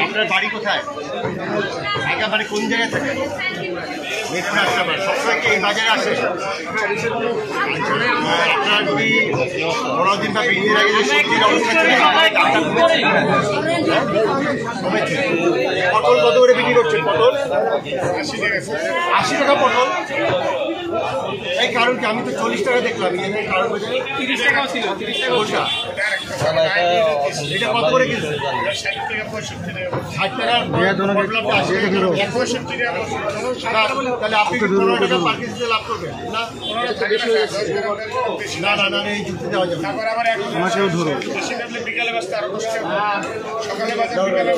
আপনার বাড়ি কোথায়? একেবারে কোন জায়গায় থাকে? মিরপুর আশরাফ। সবসময় কি এই বাজারে আসে? আপনার যদি 15 দিন বা 20 দিন আগে যে সবজির অবস্থা ছিল দামটা কমেছে। পটল কত করে বিক্রি করছেন? পটল 80 টাকা পটল। এই কারণ কি? আমি তো 40 টাকা দেখলাম। এই কারণ 30 টাকাও ছিল। 30 টাকা এটা কত করে কিনছে? 60 টাকা 65 টাকা। 60 টাকার পটলটা 80 টাকা কিলো। 65 টাকা। তাহলে আপনি 15 টাকা পার কেজিতে লাভ করবেন না? না না না এই যুক্তি দেওয়া যাবে। আমাকেও ধরো। বিকালে ব্যস্ত আরো কষ্ট। সকালে বাজার বিকালে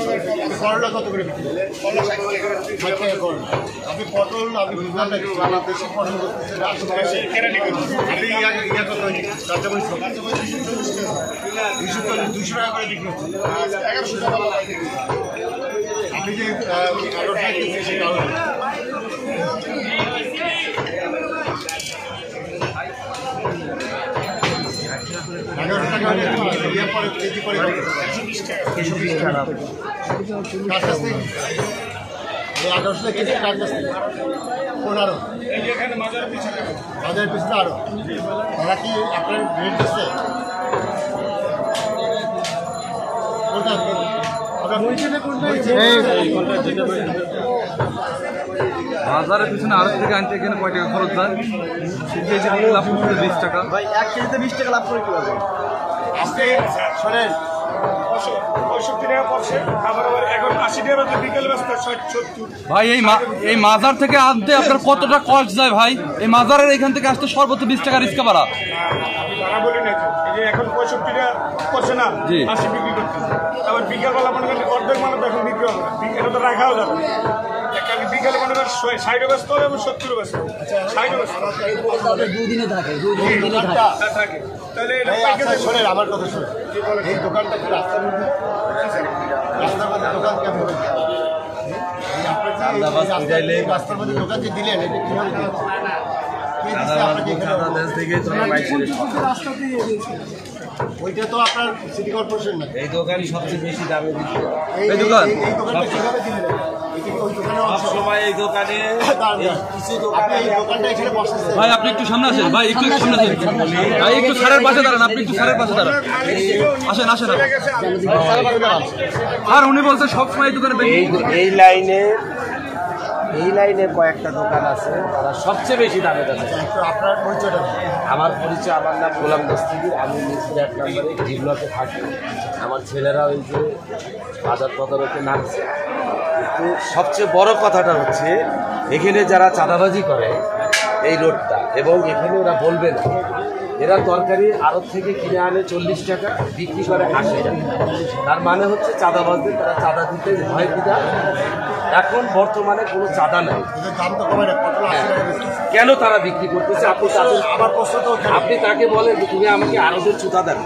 করলা কত করে বিক্রি? করলা 60 টাকা করলা। আপনি পটল আপনি বুঝলাম না বেশি পটল করতেছেন। আশেপাশে কেরানি করছেন। আপনি ইয়া কত কাঁচামরিচ 200 টাকা করে বিক্রি হচ্ছে। 1100 টাকা। আপনি যে 11 টাকা কিনছেন সেই কারণে বাজারের পিছনে আরো তারা কি আপনার রেট দিচ্ছে? বাজারের পিছনে আরো থেকে আনতে এখানে কয় টাকা খরচ যায়? কেজি লাভ করতে 20 টাকা। ভাই 1 কেজিতে 20 টাকা লাভ করে কি হবে? আজকে শোনেন 65 টাকা পড়ছে, আবার এখন 80 টাকা বিকেল ব্যস্ত 60-70। ভাই এই মাজার থেকে আনতে আপনার কতটা কস্ট যায় ভাই? এই মাজারের এখান থেকে আসতে সর্বোচ্চ 20 টাকা রিস্কা ভাড়া। আমি ভাড়া বলি না তো, এই যে এখন 65 টাকা পড়ছে না, 80 বিক্রি করতেছে। আবার বিকেলবেলা মনে করেন অর্ধেক মাল তো এখন বিক্রি হবে না, এটা তো রাখাও যাবে। বিকেলে মনে করেন 60 ব্যস্ত হবে এবং 70 ব্যস্ত। 60 ব্যস্ত দুদিনে থাকে থাকে। তাহলে শোনেন আমার কথা শুনে, এই দোকানটা কি রাস্তার মধ্যে? রাস্তার মধ্যে দোকান কেমন হবে? রাস্তার মধ্যে দোকান যে দিলেন এটা কিভাবে ওইটা তো আপনার সিটি কর্পোরেশন না। এই দোকানই সবচেয়ে বেশি দামে দিচ্ছে। এই দোকান এই দোকানটা কিভাবে দিলেন? সবসময় এই দোকানে ভাই আপনি একটু সামনে আসেন, ভাই একটু সামনে আসেন, ভাই একটু সারের পাশে দাঁড়ান, আপনি একটু সারের পাশে দাঁড়ান। আসেন আসেন আর উনি বলছেন সবসময় এই দোকানে এই লাইনে কয়েকটা দোকান আছে তারা সবচেয়ে বেশি দামে দেয়। আপনার পরিচয়টা? আমার পরিচয়, আমার নাম গোলাম দস্তগীর। আমি নিজ ফ্ল্যাট নাম্বারে ডি ব্লকে থাকি। আমার ছেলেরা ওই যে বাজার তদারকে নামছে। কিন্তু সবচেয়ে বড় কথাটা হচ্ছে এখানে যারা চাঁদাবাজি করে এই রোডটা, এবং এখানে ওরা বলবে না, এরা তরকারি আড়ত থেকে কিনে আনে 40 টাকা, বিক্রি করে 80 টাকা। তার মানে হচ্ছে চাঁদাবাজদের তারা চাঁদা দিতে ভয় দিদা। এখন বর্তমানে কোনো চাঁদা নাই, কেন তারা বিক্রি করতেছে? আপনি তাকে বলেন তুমি আমাকে আড়তের চুতা দেন।